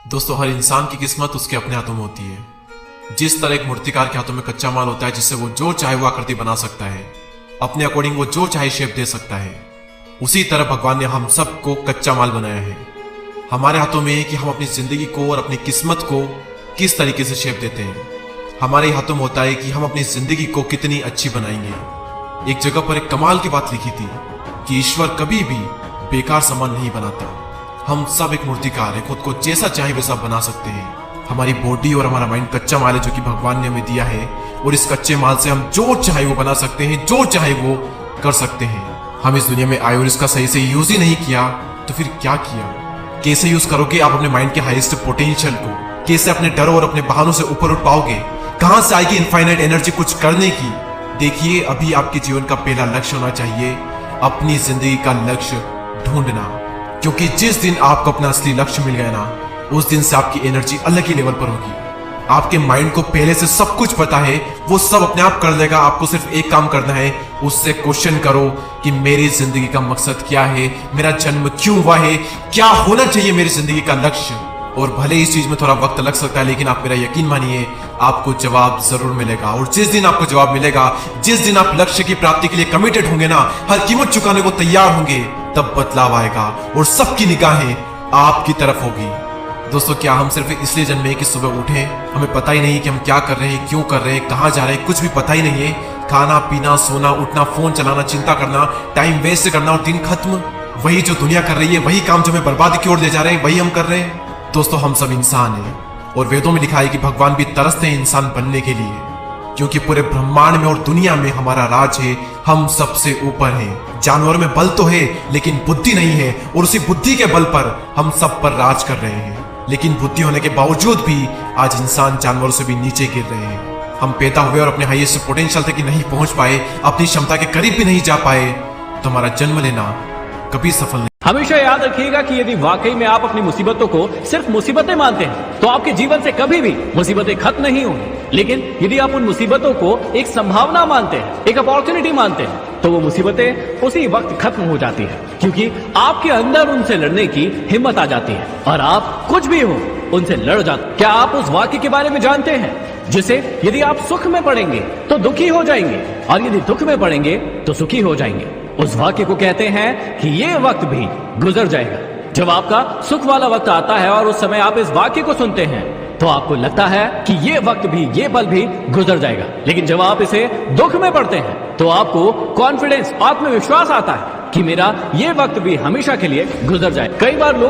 दोस्तों, हर इंसान की किस्मत उसके अपने हाथों में होती है। जिस तरह एक मूर्तिकार के हाथों में कच्चा माल होता है जिससे वो जो चाहे वो आकृति बना सकता है, अपने अकॉर्डिंग वो जो चाहे शेप दे सकता है, उसी तरह भगवान ने हम सबको कच्चा माल बनाया है। हमारे हाथों में है कि हम अपनी जिंदगी को और अपनी किस्मत को किस तरीके से शेप देते हैं। हमारे हाथों में होता है कि हम अपनी जिंदगी को कितनी अच्छी बनाएंगे। एक जगह पर एक कमाल की बात लिखी थी कि ईश्वर कभी भी बेकार सामान नहीं बनाता। हम सब एक मूर्तिकार है, खुद को जैसा चाहे वैसा बना सकते हैं। हमारी बॉडी और हमारा माइंड कच्चा माल है जो कि भगवान ने हमें दिया है, और इस कच्चे माल से हम जो चाहे वो बना सकते हैं, जो चाहे वो कर सकते हैं। हम इस दुनिया में आए और इसका सही से यूज ही नहीं किया तो फिर क्या किया? कैसे यूज करोगे आप अपने माइंड के हाईएस्ट पोटेंशियल को? कैसे अपने डरों और अपने बहानों से ऊपर उठ पाओगे? कहां से आएगी इनफाइनाइट एनर्जी कुछ करने की? देखिए, अभी आपके जीवन का पहला लक्ष्य होना चाहिए अपनी जिंदगी का लक्ष्य ढूंढना, क्योंकि जिस दिन आपको अपना असली लक्ष्य मिल गया ना, उस दिन से आपकी एनर्जी अलग ही लेवल पर होगी। आपके माइंड को पहले से सब कुछ पता है, वो सब अपने आप कर लेगा। आपको सिर्फ एक काम करना है, उससे क्वेश्चन करो कि मेरी जिंदगी का मकसद क्या है, मेरा जन्म क्यों हुआ है, क्या होना चाहिए मेरी जिंदगी का लक्ष्य। और भले इस चीज में थोड़ा वक्त लग सकता है, लेकिन आप मेरा यकीन मानिए, आपको जवाब जरूर मिलेगा। और जिस दिन आपको जवाब मिलेगा, जिस दिन आप लक्ष्य की प्राप्ति के लिए कमिटेड होंगे ना, हर कीमत चुकाने को तैयार होंगे, तब बदलाव आएगा और सबकी निगाहें आपकी तरफ होगी। दोस्तों, क्या हम सिर्फ इसलिए जन्मे कि सुबह उठे, हमें पता ही नहीं कि हम क्या कर रहे हैं, क्यों कर रहे हैं, कहां जा रहे हैं, कुछ भी पता ही नहीं है। खाना पीना, सोना, उठना, फोन चलाना, चिंता करना, टाइम वेस्ट करना और दिन खत्म। वही जो दुनिया कर रही है, वही काम जो हमें बर्बादी की ओर ले जा रहे हैं, वही हम कर रहे हैं। दोस्तों, हम सब इंसान हैं और वेदों में लिखा है कि भगवान भी तरसते हैं इंसान बनने के लिए, क्योंकि पूरे ब्रह्मांड में और दुनिया में हमारा राज है, हम सबसे ऊपर हैं। जानवरों में बल तो है लेकिन बुद्धि नहीं है, और उसी बुद्धि के बल पर हम सब पर राज कर रहे हैं। लेकिन बुद्धि होने के बावजूद भी आज इंसान जानवरों से भी नीचे गिर रहे हैं। हम पैदा हुए और अपने हाईएस्ट पोटेंशियल तक नहीं पहुंच पाए, अपनी क्षमता के करीब भी नहीं जा पाए, तो हमारा जन्म लेना कभी सफल नहीं। हमेशा याद रखिएगा कि यदि वाकई में आप अपनी मुसीबतों को सिर्फ मुसीबतें मानते हैं तो आपके जीवन से कभी भी मुसीबतें खत्म नहीं होंगी। लेकिन यदि आप उन मुसीबतों को एक संभावना मानते हैं, एक अपॉर्चुनिटी मानते हैं, तो वो मुसीबतें उसी वक्त खत्म हो जाती है, क्योंकि आपके अंदर उनसे लड़ने की हिम्मत आ जाती है और आप कुछ भी हो उनसे लड़ जाते। क्या आप उस वाक्य के बारे में जानते हैं जिसे यदि आप सुख में पड़ेंगे तो दुखी हो जाएंगे, और यदि दुख में पड़ेंगे तो सुखी हो जाएंगे? उस वाक्य को कहते हैं कि ये वक्त भी गुजर जाएगा। जब आपका सुख वाला वक्त आता है और उस समय आप इस वाक्य को सुनते हैं तो आपको लगता है कि ये वक्त भी, ये पल भी गुजर जाएगा। लेकिन जब आप इसे दुख में पढ़ते हैं तो आपको कॉन्फिडेंस, आत्मविश्वास आता है कि मेरा ये वक्त भी हमेशा के लिए गुजर जाए। कई बार लोग